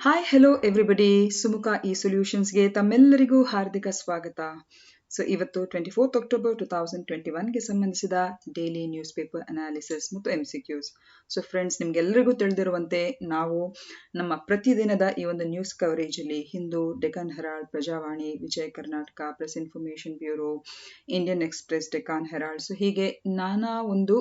Hi hello everybody, Sumukha ಸೊಲ್ಯೂಷನ್ಸ್ಗೆ ತಮ್ಮೆಲ್ಲರಿಗೂ ಹಾರ್ದಿಕ ಸ್ವಾಗತ. ಇವತ್ತು 24 ಅಕ್ಟೋಬರ್ 2021ಗೆ ಸಂಬಂಧಿಸಿದ ಡೈಲಿ ನ್ಯೂಸ್ ಪೇಪರ್ ಅನಾಲಿಸಿಸ್ ಮತ್ತು MCQs. ಫ್ರೆಂಡ್ಸ್, ನಿಮ್ಗೆಲ್ಲರಿಗೂ ತಿಳಿದಿರುವಂತೆ ನಾವು ನಮ್ಮ ಪ್ರತಿದಿನದ ಈ ಒಂದು ನ್ಯೂಸ್ ಕವರೇಜ್ ಅಲ್ಲಿ Hindu, Deccan Herald, Prajavani, Vijaya Karnataka, press information bureau, Indian Express, Deccan Herald, ಹೀಗೆ ನಾನಾ ಒಂದು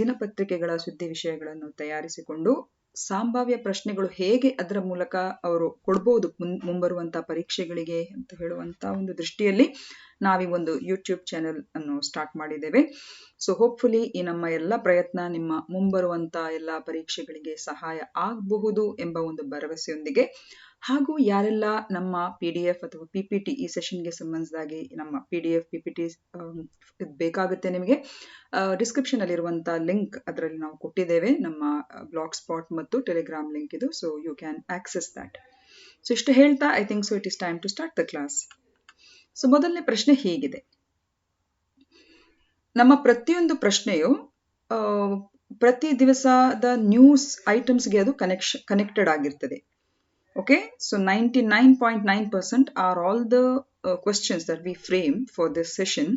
ದಿನಪತ್ರಿಕೆಗಳ ಸುದ್ದಿ ವಿಷಯಗಳನ್ನು ತಯಾರಿಸಿಕೊಂಡು ಸಂಭಾವ್ಯ ಪ್ರಶ್ನೆಗಳು ಹೇಗೆ ಅದರ ಮೂಲಕ ಅವರು ಕೊಡ್ಬೋದು ಮುಂಬರುವಂತಹ ಪರೀಕ್ಷೆಗಳಿಗೆ ಅಂತ ಹೇಳುವಂತ ಒಂದು ದೃಷ್ಟಿಯಲ್ಲಿ ನಾವೀ ಒಂದು ಯೂಟ್ಯೂಬ್ ಚಾನೆಲ್ ಅನ್ನು ಸ್ಟಾರ್ಟ್ ಮಾಡಿದ್ದೇವೆ. ಹೋಪ್ಫುಲಿ ಈ ನಮ್ಮ ಎಲ್ಲ ಪ್ರಯತ್ನ ನಿಮ್ಮ ಮುಂಬರುವಂತ ಎಲ್ಲ ಪರೀಕ್ಷೆಗಳಿಗೆ ಸಹಾಯ ಆಗಬಹುದು ಎಂಬ ಒಂದು ಭರವಸೆಯೊಂದಿಗೆ, ಹಾಗೂ ಯಾರೆಲ್ಲ ನಮ್ಮ PDF ಅಥವಾ PPT ಈ ಸೆಷನ್ಗೆ ಸಂಬಂಧಿಸಿದಾಗಿ ನಮ್ಮ PDF PPT ಬೇಕಾಗುತ್ತೆ ನಿಮಗೆ, ಡಿಸ್ಕ್ರಿಪ್ಷನ್ ಅಲ್ಲಿರುವಂತ ಲಿಂಕ್ ಅದರಲ್ಲಿ ನಾವು ಕೊಟ್ಟಿದ್ದೇವೆ, ನಮ್ಮ ಬ್ಲಾಗ್ ಸ್ಪಾಟ್ ಮತ್ತು ಟೆಲಿಗ್ರಾಮ್ ಲಿಂಕ್ ಇದು. You can access that. ಇಷ್ಟು ಹೇಳ್ತಾ I think it is time to start the class. ಮೊದಲನೇ ಪ್ರಶ್ನೆ ಹೀಗಿದೆ. ನಮ್ಮ ಪ್ರತಿಯೊಂದು ಪ್ರಶ್ನೆಯು ಪ್ರತಿ ದಿವಸದ ನ್ಯೂಸ್ ಐಟಮ್ಸ್ಗೆ ಅದು ಕನೆಕ್ಟೆಡ್ ಆಗಿರ್ತದೆ. Okay, 99.9% are all the questions that we frame for this session.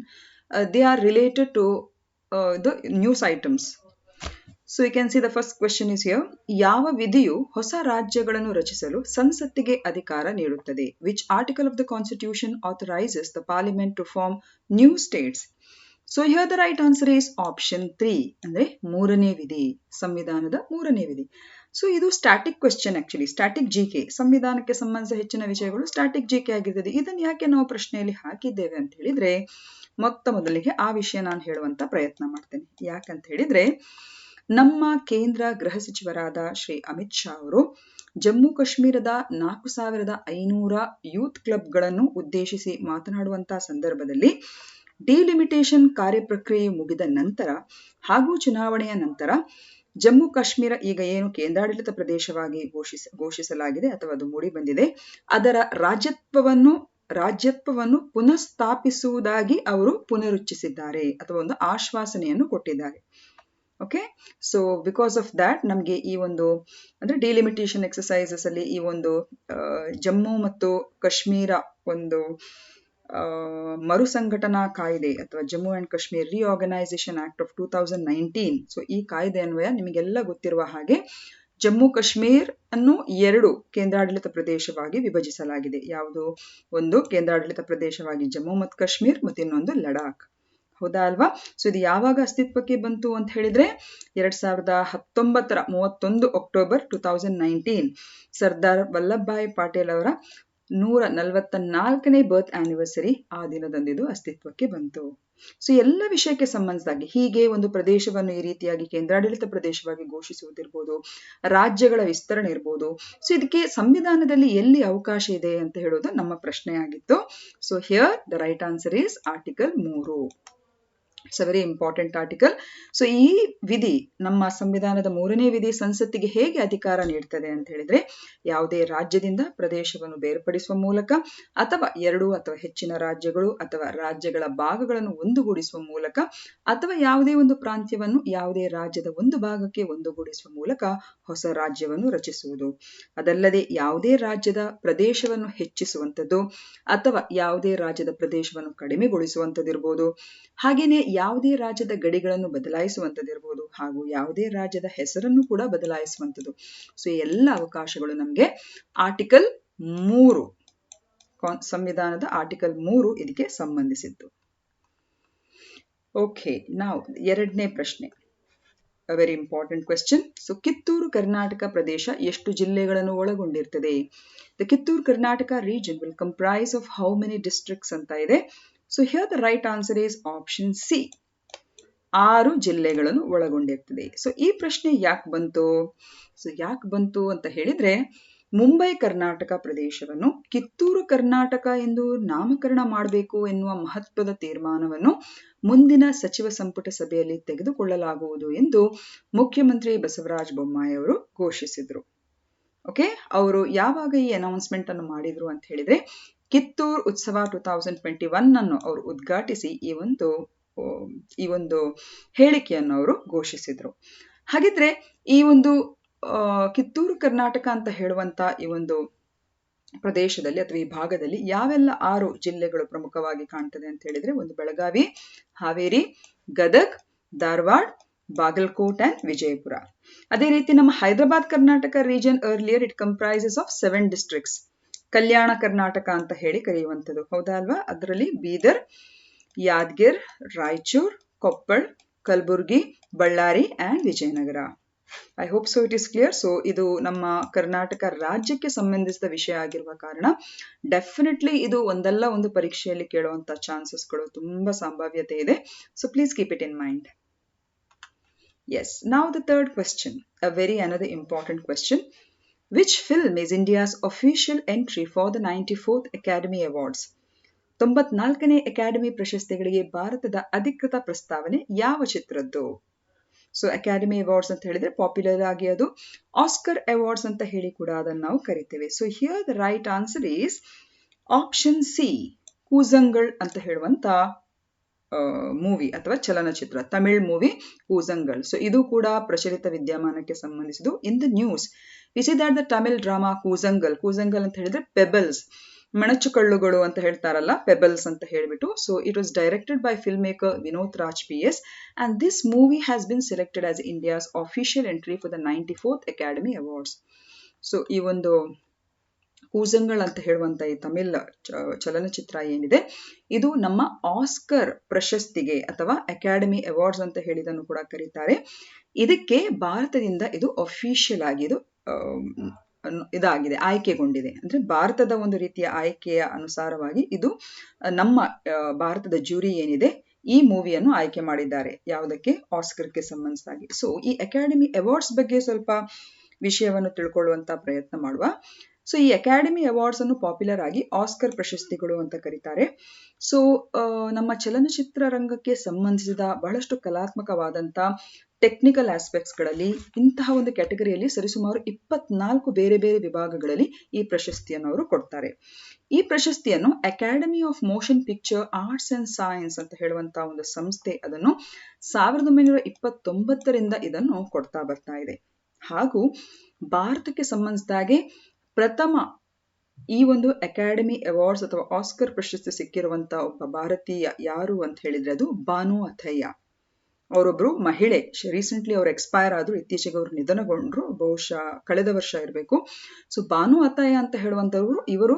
They are related to the news items. You can see the first question is here. ಯಾವ ವಿಧಿಯು ಹೊಸ ರಾಜ್ಯಗಳನ್ನು ರಚಿಸಲು ಸಂಸತ್ತಿಗೆ ಅಧಿಕಾರ ನೀಡುತ್ತದೆ? Which article of the constitution authorizes the parliament to form new states? Here the right answer is option 3, ಅಂದ್ರೆ ಮೂರನೇ ವಿಧಿ, ಸಂವಿಧಾನದ ಮೂರನೇ ವಿಧಿ. ಇದು static question, actually static GK, ಸಂವಿಧಾನಕ್ಕೆ ಸಂಬಂಧಿಸಿದ ಹೆಚ್ಚಿನ ವಿಷಯಗಳು ಸ್ಟ್ಯಾಟಿಕ್ GK ಆಗಿರ್ತದೆ. ಇದನ್ನು ಯಾಕೆ ನಾವು ಪ್ರಶ್ನೆಯಲ್ಲಿ ಹಾಕಿದ್ದೇವೆ ಅಂತ ಹೇಳಿದ್ರೆ, ಮೊದಲಿಗೆ ಆ ವಿಷಯ ನಾನು ಹೇಳುವಂತ ಪ್ರಯತ್ನ ಮಾಡ್ತೇನೆ. ಯಾಕಂತ ಹೇಳಿದ್ರೆ, ನಮ್ಮ ಕೇಂದ್ರ ಗೃಹ ಸಚಿವರಾದ ಶ್ರೀ ಅಮಿತ್ ಶಾ ಅವರು ಜಮ್ಮು ಕಾಶ್ಮೀರದ 4500 ಯೂತ್ ಕ್ಲಬ್ಗಳನ್ನು ಉದ್ದೇಶಿಸಿ ಮಾತನಾಡುವಂತಹ ಸಂದರ್ಭದಲ್ಲಿ ಡಿಲಿಮಿಟೇಷನ್ ಕಾರ್ಯಪ್ರಕ್ರಿಯೆ ಮುಗಿದ ನಂತರ ಹಾಗೂ ಚುನಾವಣೆಯ ನಂತರ ಜಮ್ಮು ಕಾಶ್ಮೀರ ಈಗ ಏನು ಕೇಂದ್ರಾಡಳಿತ ಪ್ರದೇಶವಾಗಿ ಘೋಷಿಸಲಾಗಿದೆ ಅಥವಾ ಅದು ಮೂಡಿ ಬಂದಿದೆ, ಅದರ ರಾಜ್ಯತ್ವವನ್ನು ಪುನಃಸ್ಥಾಪಿಸುವುದಾಗಿ ಅವರು ಪುನರುಚ್ಚಿಸಿದ್ದಾರೆ ಅಥವಾ ಒಂದು ಆಶ್ವಾಸನೆಯನ್ನು ಕೊಟ್ಟಿದ್ದಾರೆ. ಓಕೆ, ಬಿಕಾಸ್ ಆಫ್ ದ್ಯಾಟ್ ನಮಗೆ ಈ ಒಂದು ಅಂದ್ರೆ ಡಿಲಿಮಿಟೇಷನ್ ಎಕ್ಸಸೈಸಸ್ ಅಲ್ಲಿ ಈ ಒಂದು ಜಮ್ಮು ಮತ್ತು ಕಾಶ್ಮೀರ ಒಂದು ಮರುಸಂಘಟನಾ ಕಾಯ್ದೆ ಅಥವಾ Jammu and Kashmir reorganisation act of 2019. ಈ ಕಾಯ್ದೆ ಅನ್ವಯ ನಿಮಗೆಲ್ಲ ಗೊತ್ತಿರುವ ಹಾಗೆ ಜಮ್ಮು ಕಾಶ್ಮೀರ್ ಅನ್ನು 2 ಕೇಂದ್ರಾಡಳಿತ ಪ್ರದೇಶವಾಗಿ ವಿಭಜಿಸಲಾಗಿದೆ. ಯಾವುದು? ಒಂದು ಕೇಂದ್ರಾಡಳಿತ ಪ್ರದೇಶವಾಗಿ ಜಮ್ಮು ಮತ್ತು ಕಾಶ್ಮೀರ್ ಮತ್ತು ಇನ್ನೊಂದು ಲಡಾಖ್. ಹೌದಾ ಅಲ್ವಾ? ಇದು ಯಾವಾಗ ಅಸ್ತಿತ್ವಕ್ಕೆ ಬಂತು ಅಂತ ಹೇಳಿದ್ರೆ 2019 31 ಅಕ್ಟೋಬರ್ 2019 ಸರ್ದಾರ್ ವಲ್ಲಭ್ ಭಾಯ್ ಪಟೇಲ್ ಅವರ 144ನೇ ಬರ್ತ್ ಆನಿವರ್ಸರಿ ಆ ದಿನದಂದಿದು ಅಸ್ತಿತ್ವಕ್ಕೆ ಬಂತು. ಎಲ್ಲ ವಿಷಯಕ್ಕೆ ಸಂಬಂಧಿಸಿದಾಗಿ ಹೀಗೆ ಒಂದು ಪ್ರದೇಶವನ್ನು ಈ ರೀತಿಯಾಗಿ ಕೇಂದ್ರಾಡಳಿತ ಪ್ರದೇಶವಾಗಿ ಘೋಷಿಸುವುದಿರ್ಬೋದು, ರಾಜ್ಯಗಳ ವಿಸ್ತರಣೆ ಇರ್ಬೋದು. ಇದಕ್ಕೆ ಸಂವಿಧಾನದಲ್ಲಿ ಎಲ್ಲಿ ಅವಕಾಶ ಇದೆ ಅಂತ ಹೇಳೋದು ನಮ್ಮ ಪ್ರಶ್ನೆಯಾಗಿತ್ತು. Here the right answer is article 3. It's a very important article. ಈ ವಿಧಿ, ನಮ್ಮ ಸಂವಿಧಾನದ ಮೂರನೇ ವಿಧಿ ಸಂಸತ್ತಿಗೆ ಹೇಗೆ ಅಧಿಕಾರ ನೀಡ್ತದೆ ಅಂತ ಹೇಳಿದ್ರೆ, ಯಾವುದೇ ರಾಜ್ಯದಿಂದ ಪ್ರದೇಶವನ್ನು ಬೇರ್ಪಡಿಸುವ ಮೂಲಕ ಅಥವಾ 2 ಅಥವಾ ಹೆಚ್ಚಿನ ರಾಜ್ಯಗಳು ಅಥವಾ ರಾಜ್ಯಗಳ ಭಾಗಗಳನ್ನು ಒಂದುಗೂಡಿಸುವ ಮೂಲಕ ಅಥವಾ ಯಾವುದೇ ಒಂದು ಪ್ರಾಂತ್ಯವನ್ನು ಯಾವುದೇ ರಾಜ್ಯದ ಒಂದು ಭಾಗಕ್ಕೆ ಒಂದುಗೂಡಿಸುವ ಮೂಲಕ ಹೊಸ ರಾಜ್ಯವನ್ನು ರಚಿಸುವುದು. ಅದಲ್ಲದೆ ಯಾವುದೇ ರಾಜ್ಯದ ಪ್ರದೇಶವನ್ನು ಹೆಚ್ಚಿಸುವಂಥದ್ದು ಅಥವಾ ಯಾವುದೇ ರಾಜ್ಯದ ಪ್ರದೇಶವನ್ನು ಕಡಿಮೆಗೊಳಿಸುವಂಥದ್ದಿರ್ಬೋದು, ಹಾಗೇನೆ ಯಾವುದೇ ರಾಜ್ಯದ ಗಡಿಗಳನ್ನು ಬದಲಾಯಿಸುವಂಥದ್ದಿರ್ಬೋದು, ಹಾಗೂ ಯಾವುದೇ ರಾಜ್ಯದ ಹೆಸರನ್ನು ಕೂಡ ಬದಲಾಯಿಸುವಂಥದ್ದು. ಎಲ್ಲ ಅವಕಾಶಗಳು ನಮಗೆ ಆರ್ಟಿಕಲ್ 3, ಸಂವಿಧಾನದ ಆರ್ಟಿಕಲ್ 3 ಇದಕ್ಕೆ ಸಂಬಂಧಿಸಿದ್ದು. ಓಕೆ, ನಾವು ಎರಡನೇ ಪ್ರಶ್ನೆ, ಅ very important question. Kittur Karnataka ಪ್ರದೇಶ ಎಷ್ಟು ಜಿಲ್ಲೆಗಳನ್ನು ಒಳಗೊಂಡಿರ್ತದೆ? The Kittur Karnataka region will comprise of how many districts ಅಂತ ಇದೆ. Here the right answer is option C, 6 ಜಿಲ್ಲೆಗಳನ್ನು ಒಳಗೊಂಡಿರ್ತದೆ. ಈ ಪ್ರಶ್ನೆ ಯಾಕೆ ಬಂತು ಅಂತ ಹೇಳಿದ್ರೆ, ಮುಂಬೈ ಕರ್ನಾಟಕ ಪ್ರದೇಶವನ್ನು ಕಿತ್ತೂರು ಕರ್ನಾಟಕ ಎಂದು ನಾಮಕರಣ ಮಾಡಬೇಕು ಎನ್ನುವ ಮಹತ್ವದ ತೀರ್ಮಾನವನ್ನು ಮುಂದಿನ ಸಚಿವ ಸಂಪುಟ ಸಭೆಯಲ್ಲಿ ತೆಗೆದುಕೊಳ್ಳಲಾಗುವುದು ಎಂದು ಮುಖ್ಯಮಂತ್ರಿ ಬಸವರಾಜ ಬೊಮ್ಮಾಯಿ ಅವರು ಘೋಷಿಸಿದ್ರು. ಓಕೆ, ಅವರು ಯಾವಾಗ ಈ ಅನೌನ್ಸ್ಮೆಂಟ್ ಅನ್ನು ಮಾಡಿದ್ರು ಅಂತ ಹೇಳಿದ್ರೆ, ಕಿತ್ತೂರು ಉತ್ಸವ 2021 ಅನ್ನು ಅವರು ಉದ್ಘಾಟಿಸಿ ಈ ಒಂದು ಹೇಳಿಕೆಯನ್ನು ಅವರು ಘೋಷಿಸಿದ್ರು. ಹಾಗಿದ್ರೆ ಈ ಒಂದು ಕಿತ್ತೂರು ಕರ್ನಾಟಕ ಅಂತ ಹೇಳುವಂತ ಈ ಒಂದು ಪ್ರದೇಶದಲ್ಲಿ ಅಥವಾ ಈ ಭಾಗದಲ್ಲಿ ಯಾವೆಲ್ಲ 6 ಜಿಲ್ಲೆಗಳು ಪ್ರಮುಖವಾಗಿ ಕಾಣ್ತದೆ ಅಂತ ಹೇಳಿದ್ರೆ, ಒಂದು ಬೆಳಗಾವಿ, ಹಾವೇರಿ, ಗದಗ್, ಧಾರವಾಡ, ಬಾಗಲಕೋಟ್ ಅಂಡ್ ವಿಜಯಪುರ. ಅದೇ ರೀತಿ ನಮ್ಮ Hyderabad Karnataka region earlier it comprises of 7 districts. Kalyana Karnataka ಅಂತ ಹೇಳಿ ಕರೆಯುವಂಥದ್ದು, ಹೌದಾ ಅಲ್ವಾ? ಅದರಲ್ಲಿ Bidar, Yadgir, Raichur, Koppal, Kalaburagi, Ballari and Vijayanagara. I hope so it is clear. So ಇದು ನಮ್ಮ ಕರ್ನಾಟಕ ರಾಜ್ಯಕ್ಕೆ ಸಂಬಂಧಿಸಿದ ವಿಷಯ ಆಗಿರುವ ಕಾರಣ ಡೆಫಿನೆಟ್ಲಿ ಇದು ಒಂದಲ್ಲ ಒಂದು ಪರೀಕ್ಷೆಯಲ್ಲಿ ಕೇಳುವಂತ ಚಾನ್ಸಸ್ಗಳು ತುಂಬಾ ಸಂಭಾವ್ಯತೆ ಇದೆ. So please keep it in mind. Yes, now the third question, a very another important question. Which film is India's official entry for the 94th Academy Awards? 94ನೇ ಅಕಾಡೆಮಿ ಪ್ರಶಸ್ತಿಗಳಿಗೆ ಭಾರತದ ಅಧಿಕೃತ ಪ್ರಸ್ತಾವನೆ ಯಾವ ಚಿತ್ರದ್ದು? ಸೊ ಅಕಾಡೆಮಿ ಅವಾರ್ಡ್ಸ್ ಅಂತ ಹೇಳಿದ್ರೆ popular ಆಗಿ ಅದು ಆಸ್ಕರ್ ಅವಾರ್ಡ್ಸ್ ಅಂತ ಹೇಳಿ ಕೂಡ ಅದನ್ನು ನಾವು ಕರಿತೇವೆ. So here the right answer is option C, Koozhangal ಅಂತ ಹೇಳುವಂತ ಮೂವಿ ಅಥವಾ ಚಲನಚಿತ್ರ, ತಮಿಳ್ ಮೂವಿ ಕೂಸಂಗಳ್. ಸೊ ಇದು ಕೂಡ ಪ್ರಚಲಿತ ವಿದ್ಯಮಾನಕ್ಕೆ ಸಂಬಂಧಿಸಿದ್ದು. In the news we see that the Tamil drama Koozhangal ಅಂತ ಹೇಳಿದ್ರೆ ಪೆಬಲ್ಸ್, ಮಣಚುಕಳ್ಳುಗಳು ಅಂತ ಹೇಳ್ತಾರಲ್ಲ, ಪೆಬಲ್ಸ್ ಅಂತ ಹೇಳಿಬಿಟ್ಟು. So it was directed by film maker Vinoth Raj PS and this movie has been selected as India's official entry for the 94th Academy Awards. So ಈ ಒಂದು ಕೂಸಂಗಳ್ ಅಂತ ಹೇಳುವಂತ ಈ ತಮಿಳ್ ಚಲನಚಿತ್ರ ಏನಿದೆ, ಇದು ನಮ್ಮ ಆಸ್ಕರ್ ಪ್ರಶಸ್ತಿಗೆ ಅಥವಾ ಅಕಾಡೆಮಿ ಅವಾರ್ಡ್ಸ್ ಅಂತ ಹೇಳಿದನ್ನು ಕೂಡ ಕರೀತಾರೆ. ಇದಕ್ಕೆ ಭಾರತದಿಂದ ಇದು ಅಫಿಷಿಯಲ್ ಆಗಿ ಇದು ಇದಾಗಿದೆ, ಆಯ್ಕೆಗೊಂಡಿದೆ. ಅಂದ್ರೆ ಭಾರತದ ಒಂದು ರೀತಿಯ ಆಯ್ಕೆಯ ಅನುಸಾರವಾಗಿ ಇದು ನಮ್ಮ ಭಾರತದ ಜ್ಯೂರಿ ಏನಿದೆ ಈ ಮೂವಿಯನ್ನು ಆಯ್ಕೆ ಮಾಡಿದ್ದಾರೆ, ಯಾವುದಕ್ಕೆ? ಆಸ್ಕರ್ಗೆ ಸಂಬಂಧಿಸಿದಾಗಿ. ಸೊ ಈ ಅಕಾಡೆಮಿ ಅವಾರ್ಡ್ಸ್ ಬಗ್ಗೆ ಸ್ವಲ್ಪ ವಿಷಯವನ್ನು ತಿಳ್ಕೊಳ್ಳುವಂತ ಪ್ರಯತ್ನ ಮಾಡುವ. ಸೊ ಈ ಅಕಾಡೆಮಿ ಅವಾರ್ಡ್ಸ್ ಅನ್ನು ಪಾಪ್ಯುಲರ್ ಆಗಿ ಆಸ್ಕರ್ ಪ್ರಶಸ್ತಿಗಳು ಅಂತ ಕರೀತಾರೆ. ಸೊ ನಮ್ಮ ಚಲನಚಿತ್ರ ರಂಗಕ್ಕೆ ಸಂಬಂಧಿಸಿದ ಬಹಳಷ್ಟು ಕಲಾತ್ಮಕವಾದಂತ ಟೆಕ್ನಿಕಲ್ ಆಸ್ಪೆಕ್ಟ್ಸ್ಗಳಲ್ಲಿ ಇಂತಹ ಒಂದು ಕ್ಯಾಟಗರಿಯಲ್ಲಿ ಸರಿಸುಮಾರು 24 ಬೇರೆ ಬೇರೆ ವಿಭಾಗಗಳಲ್ಲಿ ಈ ಪ್ರಶಸ್ತಿಯನ್ನು ಅವರು ಕೊಡ್ತಾರೆ. ಈ ಪ್ರಶಸ್ತಿಯನ್ನು academy of motion picture arts and science ಅಂತ ಹೇಳುವಂತಹ ಒಂದು ಸಂಸ್ಥೆ ಅದನ್ನು 1929ರಿಂದ ಇದನ್ನು ಕೊಡ್ತಾ ಬರ್ತಾ ಇದೆ. ಹಾಗೂ ಭಾರತಕ್ಕೆ ಸಂಬಂಧಿಸಿದಾಗೆ ಪ್ರಥಮ ಈ ಒಂದು ಅಕಾಡೆಮಿ ಅವಾರ್ಡ್ಸ್ ಅಥವಾ ಆಸ್ಕರ್ ಪ್ರಶಸ್ತಿ ಸಿಕ್ಕಿರುವಂತ ಒಬ್ಬ ಭಾರತೀಯ ಯಾರು ಅಂತ ಹೇಳಿದ್ರೆ ಅದು ಭಾನು ಅಥಯ್ಯ. ಅವರೊಬ್ರು ಮಹಿಳೆ. ರೀಸೆಂಟ್ಲಿ ಅವರು ಎಕ್ಸ್ಪೈರ್ ಆದ್ರು, ಇತ್ತೀಚೆಗೆ ಅವರು ನಿಧನಗೊಂಡ್ರು, ಬಹುಶಃ ಕಳೆದ ವರ್ಷ ಇರಬೇಕು. ಸೊ ಭಾನು ಅಥಯ್ಯ ಅಂತ ಹೇಳುವಂತವರು ಇವರು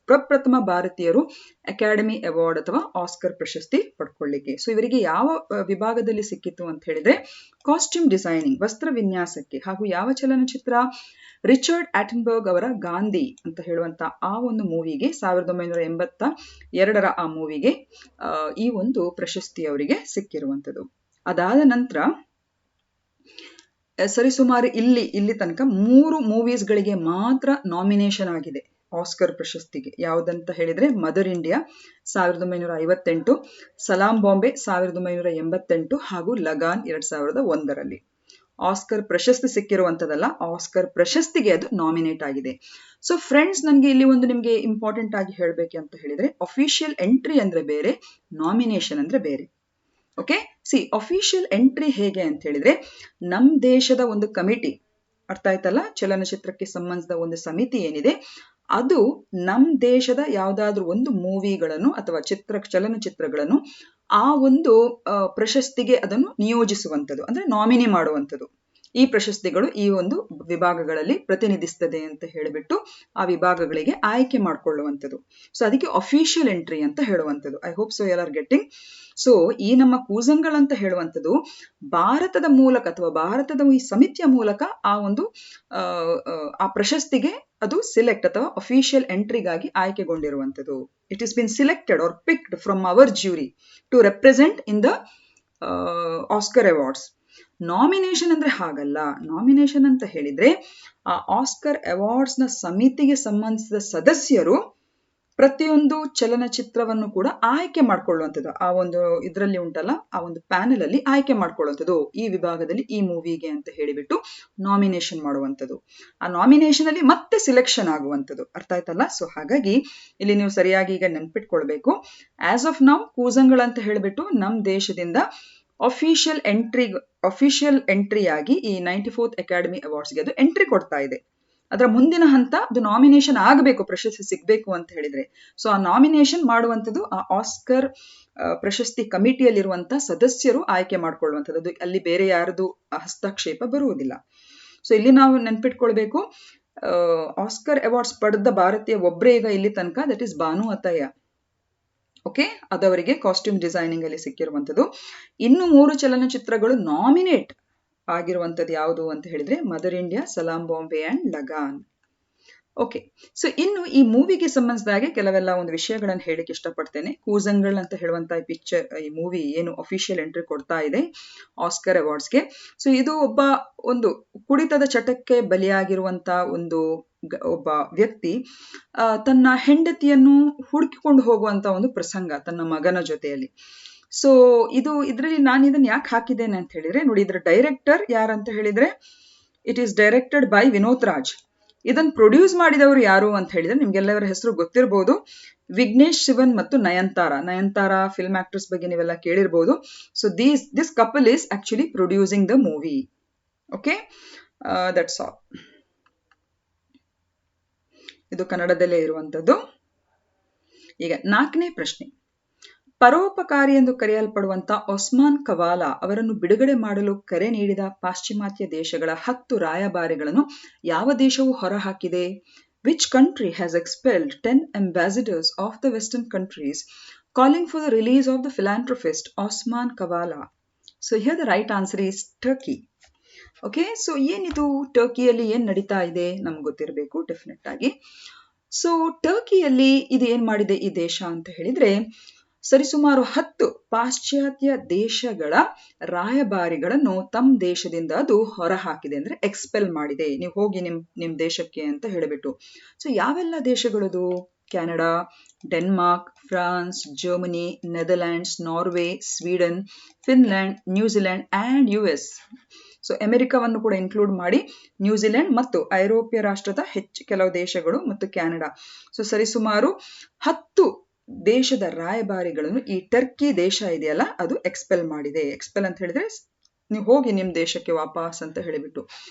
ಪ್ರಪ್ರಥಮ ಭಾರತೀಯರು ಅಕಾಡೆಮಿ ಅವಾರ್ಡ್ ಅಥವಾ ಆಸ್ಕರ್ ಪ್ರಶಸ್ತಿ ಪಡ್ಕೊಳ್ಳಿಕ್ಕೆ. ಸೊ ಇವರಿಗೆ ಯಾವ ವಿಭಾಗದಲ್ಲಿ ಸಿಕ್ಕಿತ್ತು ಅಂತ ಹೇಳಿದ್ರೆ ಕಾಸ್ಟ್ಯೂಮ್ ಡಿಸೈನಿಂಗ್, ವಸ್ತ್ರ ವಿನ್ಯಾಸಕ್ಕೆ. ಹಾಗೂ ಯಾವ ಚಲನಚಿತ್ರ? ರಿಚರ್ಡ್ ಆಟನ್ಬರ್ಗ್ ಅವರ ಗಾಂಧಿ ಅಂತ ಹೇಳುವಂತ ಆ ಒಂದು ಮೂವಿಗೆ 1982ರ ಆ ಮೂವಿಗೆ ಈ ಒಂದು ಪ್ರಶಸ್ತಿ ಅವರಿಗೆ ಸಿಕ್ಕಿರುವಂಥದ್ದು. ಅದಾದ ನಂತರ ಸರಿಸುಮಾರು ಇಲ್ಲಿ ತನಕ 3 ಮೂವೀಸ್ಗಳಿಗೆ ಮಾತ್ರ ನಾಮಿನೇಷನ್ ಆಗಿದೆ ಆಸ್ಕರ್ ಪ್ರಶಸ್ತಿಗೆ. ಯಾವುದಂತ ಹೇಳಿದ್ರೆ ಮದರ್ ಇಂಡಿಯಾ 1958, ಸಲಾಂ ಬಾಂಬೆ 1988 ಹಾಗೂ ಲಗಾನ್ 2001ರಲ್ಲಿ. ಆಸ್ಕರ್ ಪ್ರಶಸ್ತಿ ಸಿಕ್ಕಿರುವಂತದಲ್ಲ, ಆಸ್ಕರ್ ಪ್ರಶಸ್ತಿಗೆ ಅದು ನಾಮಿನೇಟ್ ಆಗಿದೆ. ಸೊ ಫ್ರೆಂಡ್ಸ್, ನನಗೆ ಇಲ್ಲಿ ಒಂದು ನಿಮಗೆ ಇಂಪಾರ್ಟೆಂಟ್ ಆಗಿ ಹೇಳಬೇಕು ಅಂತ ಹೇಳಿದ್ರೆ ಅಫಿಷಿಯಲ್ ಎಂಟ್ರಿ ಅಂದ್ರೆ ಬೇರೆ, ನಾಮಿನೇಷನ್ ಅಂದ್ರೆ ಬೇರೆ. ಓಕೆ, ಅಫಿಷಿಯಲ್ ಎಂಟ್ರಿ ಹೇಗೆ ಅಂತ ಹೇಳಿದ್ರೆ ನಮ್ ದೇಶದ ಒಂದು ಕಮಿಟಿ, ಅರ್ಥ ಆಯ್ತಲ್ಲ, ಚಲನಚಿತ್ರಕ್ಕೆ ಸಂಬಂಧಿಸಿದ ಒಂದು ಸಮಿತಿ ಏನಿದೆ ಅದು ನಮ್ ದೇಶದ ಯಾವ್ದಾದ್ರು ಒಂದು ಮೂವಿಗಳನ್ನು ಅಥವಾ ಚಲನಚಿತ್ರಗಳನ್ನು ಆ ಒಂದು ಪ್ರಶಸ್ತಿಗೆ ಅದನ್ನು ನಿಯೋಜಿಸುವಂಥದ್ದು, ಅಂದ್ರೆ ನಾಮಿನಿ ಮಾಡುವಂಥದ್ದು. ಈ ಪ್ರಶಸ್ತಿಗಳು ಈ ಒಂದು ವಿಭಾಗಗಳಲ್ಲಿ ಪ್ರತಿನಿಧಿಸ್ತದೆ ಅಂತ ಹೇಳಿಬಿಟ್ಟು ಆ ವಿಭಾಗಗಳಿಗೆ ಆಯ್ಕೆ ಮಾಡಿಕೊಳ್ಳುವಂಥದ್ದು. ಸೊ ಅದಕ್ಕೆ ಅಫಿಷಿಯಲ್ ಎಂಟ್ರಿ ಅಂತ ಹೇಳುವಂಥದ್ದು. I hope so you are getting. So ಈ ನಮ್ಮ ಕೂಸಂಗಳ್ ಅಂತ ಹೇಳುವಂಥದ್ದು ಭಾರತದ ಮೂಲಕ ಅಥವಾ ಭಾರತದ ಈ ಸಮಿತಿಯ ಮೂಲಕ ಆ ಒಂದು ಆ ಪ್ರಶಸ್ತಿಗೆ ಅದು ಸಿಲೆಕ್ಟ್ ಅಥವಾ ಅಫಿಷಿಯಲ್ ಎಂಟ್ರಿಗಾಗಿ ಆಯ್ಕೆಗೊಂಡಿರುವಂಥದ್ದು. It is been selected or picked from our jury to represent in the Oscar awards. Nomination ಅಂದ್ರೆ ಹಾಗಲ್ಲ. ನಾಮಿನೇಷನ್ ಅಂತ ಹೇಳಿದ್ರೆ ಆ ಆಸ್ಕರ್ ಅವಾರ್ಡ್ಸ್ ನ ಸಮಿತಿಗೆ ಸಂಬಂಧಿಸಿದ ಸದಸ್ಯರು ಪ್ರತಿಯೊಂದು ಚಲನಚಿತ್ರವನ್ನು ಕೂಡ ಆಯ್ಕೆ ಮಾಡ್ಕೊಳ್ಳುವಂಥದ್ದು. ಆ ಒಂದು ಇದರಲ್ಲಿ ಉಂಟಲ್ಲ, ಆ ಒಂದು ಪ್ಯಾನೆಲ್ ಅಲ್ಲಿ ಆಯ್ಕೆ ಮಾಡ್ಕೊಳ್ಳುವಂಥದ್ದು, ಈ ವಿಭಾಗದಲ್ಲಿ ಈ ಮೂವಿಗೆ ಅಂತ ಹೇಳಿಬಿಟ್ಟು ನಾಮಿನೇಷನ್ ಮಾಡುವಂಥದ್ದು. ಆ ನಾಮಿನೇಷನ್ ಅಲ್ಲಿ ಮತ್ತೆ ಸಿಲೆಕ್ಷನ್ ಆಗುವಂಥದ್ದು. ಅರ್ಥ ಆಯ್ತಲ್ಲ? ಸೊ ಹಾಗಾಗಿ ಇಲ್ಲಿ ನೀವು ಸರಿಯಾಗಿ ಈಗ ನೆನ್ಪಿಟ್ಕೊಳ್ಬೇಕು. ಆಸ್ ಆಫ್ ನೌ ಕೂಸಂಗಳ್ ಅಂತ ಹೇಳಿಬಿಟ್ಟು ನಮ್ ದೇಶದಿಂದ ಅಫಿಷಿಯಲ್ ಎಂಟ್ರಿಯಾಗಿ ಈ 94th ಅಕಾಡೆಮಿ ಅವಾರ್ಡ್ಸ್ಗೆ ಅದು ಎಂಟ್ರಿ ಕೊಡ್ತಾ ಇದೆ. ಅದರ ಮುಂದಿನ ಹಂತ ಅದು ನಾಮಿನೇಷನ್ ಆಗಬೇಕು, ಪ್ರಶಸ್ತಿ ಸಿಗಬೇಕು ಅಂತ ಹೇಳಿದ್ರೆ. ಸೊ ಆ ನಾಮಿನೇಷನ್ ಮಾಡುವಂಥದ್ದು ಆ ಆಸ್ಕರ್ ಪ್ರಶಸ್ತಿ ಕಮಿಟಿಯಲ್ಲಿರುವಂಥ ಸದಸ್ಯರು ಆಯ್ಕೆ ಮಾಡ್ಕೊಳ್ಳುವಂಥದ್ದು. ಅದು ಅಲ್ಲಿ ಬೇರೆ ಯಾರದು ಹಸ್ತಕ್ಷೇಪ ಬರುವುದಿಲ್ಲ. ಸೊ ಇಲ್ಲಿ ನಾವು ನೆನ್ಪಿಟ್ಕೊಳ್ಬೇಕು, ಆಸ್ಕರ್ ಅವಾರ್ಡ್ಸ್ ಪಡೆದ ಭಾರತೀಯ ಒಬ್ಬರೇ ಈಗ ಇಲ್ಲಿ ತನಕ, that is Bhanu Athaiya. Okay, ಅದವರಿಗೆ ಕಾಸ್ಟ್ಯೂಮ್ ಡಿಸೈನಿಂಗ್ ಅಲ್ಲಿ ಸಿಕ್ಕಿರುವಂಥದ್ದು. ಇನ್ನು 3 ಚಲನಚಿತ್ರಗಳು ನಾಮಿನೇಟ್ ಆಗಿರುವಂಥದ್ದು ಯಾವುದು ಅಂತ ಹೇಳಿದ್ರೆ mother India, Salam Bombay and Lagaan. Okay, so ಇನ್ನು ಈ ಮೂವಿಗೆ ಸಂಬಂಧಿಸಿದಾಗೆ ಕೆಲವೆಲ್ಲ ಒಂದು ವಿಷಯಗಳನ್ನು ಹೇಳಿಕ್ಕೆ ಇಷ್ಟಪಡ್ತೇನೆ. ಕೂಸಂಗಳ್ ಅಂತ ಹೇಳುವಂತ ಈ ಮೂವಿ ಏನು ಅಫಿಷಿಯಲ್ ಎಂಟ್ರಿ ಕೊಡ್ತಾ ಇದೆ ಆಸ್ಕರ್ ಅವಾರ್ಡ್ಸ್ಗೆ. ಸೊ ಇದು ಒಂದು ಕುಡಿತದ ಚಟಕ್ಕೆ ಬಲಿಯಾಗಿರುವಂತ ಒಬ್ಬ ವ್ಯಕ್ತಿ ತನ್ನ ಹೆಂಡತಿಯನ್ನು ಹುಡುಕಿಕೊಂಡು ಹೋಗುವಂತ ಒಂದು ಪ್ರಸಂಗ ತನ್ನ ಮಗನ ಜೊತೆಯಲ್ಲಿ. ಸೊ ಇದರಲ್ಲಿ ನಾನು ಇದನ್ನ ಯಾಕೆ ಹಾಕಿದ್ದೇನೆ ಅಂತ ಹೇಳಿದ್ರೆ, ನೋಡಿ, ಇದರ ಡೈರೆಕ್ಟರ್ ಯಾರಂತ ಹೇಳಿದ್ರೆ it is directed by Vinod Raj. ಇದನ್ನು ಪ್ರೊಡ್ಯೂಸ್ ಮಾಡಿದವರು ಯಾರು ಅಂತ ಹೇಳಿದ್ರೆ ನಿಮ್ಗೆಲ್ಲವರ ಹೆಸರು ಗೊತ್ತಿರಬಹುದು, ವಿಘ್ನೇಶ್ ಶಿವನ್ ಮತ್ತು ನಯನ್ತಾರಾ ಫಿಲ್ಮ್ ಆಕ್ಟ್ರೆಸ್ ಬಗ್ಗೆ ನೀವೆಲ್ಲ ಕೇಳಿರ್ಬೋದು. So this couple is actually producing the movie. Okay, that's all. ಇದು ಕನ್ನಡದಲ್ಲೇ ಇರುವಂತದ್ದು. ಈಗ 4ನೇ ಪ್ರಶ್ನೆ, ಪರೋಪಕಾರಿ ಎಂದು ಕರೆಯಲ್ಪಡುವಂತ ಒಸ್ಮಾನ್ ಕವಾಲಾ ಅವರನ್ನು ಬಿಡುಗಡೆ ಮಾಡಲು ಕರೆ ನೀಡಿದ ಪಾಶ್ಚಿಮಾತ್ಯ ದೇಶಗಳ 10 ರಾಯಭಾರಿಗಳನ್ನು ಯಾವ ದೇಶವು ಹೊರಹಾಕಿದೆ? Which country has expelled 10 ambassadors of the Western countries, calling for the release of the philanthropist Osman Kavala? So here the right answer is Turkey. Okay, so ಏನಿದು ಟರ್ಕಿಯಲ್ಲಿ ಏನ್ ನಡೀತಾ ಇದೆ ನಮ್ಗೆ ಗೊತ್ತಿರಬೇಕು ಡೆಫಿನೆಟ್ ಆಗಿ. ಸೊ ಟರ್ಕಿಯಲ್ಲಿ ಇದು ಏನ್ ಮಾಡಿದೆ ಈ ದೇಶ ಅಂತ ಹೇಳಿದ್ರೆ, ಸರಿಸುಮಾರು 10 ಪಾಶ್ಚಾತ್ಯ ದೇಶಗಳ ರಾಯಭಾರಿಗಳನ್ನು ತಮ್ಮ ದೇಶದಿಂದ ಅದು ಹೊರ ಹಾಕಿದೆ, ಅಂದ್ರೆ ಎಕ್ಸ್ಪೆಲ್ ಮಾಡಿದೆ. ನೀವು ಹೋಗಿ ನಿಮ್ ದೇಶಕ್ಕೆ ಅಂತ ಹೇಳಿಬಿಟ್ಟು. ಸೊ ಯಾವೆಲ್ಲ ದೇಶಗಳದು? Canada, Denmark, France, Germany, Netherlands, Norway, Sweden, Finland, New Zealand and US. So ಅಮೆರಿಕವನ್ನು ಕೂಡ ಇನ್ಕ್ಲೂಡ್ ಮಾಡಿ ನ್ಯೂಜಿಲೆಂಡ್ ಮತ್ತು ಐರೋಪ್ಯ ರಾಷ್ಟ್ರದ ಕೆಲವು ದೇಶಗಳು ಮತ್ತು ಕ್ಯಾನಡಾ. ಸೊ ಸರಿಸುಮಾರು 10 ದೇಶದ ರಾಯಭಾರಿಗಳನ್ನು ಈ ಟರ್ಕಿ ದೇಶ ಇದೆಯಲ್ಲ ಅದು ಎಕ್ಸ್ಪೆಲ್ ಮಾಡಿದೆ. ಎಕ್ಸ್ಪೆಲ್ ಅಂತ ಹೇಳಿದ್ರೆ ನೀವು ಹೋಗಿ ನಿಮ್ ದೇಶಕ್ಕೆ ವಾಪಸ್ ಅಂತ ಹೇಳಿಬಿಟ್ಟು.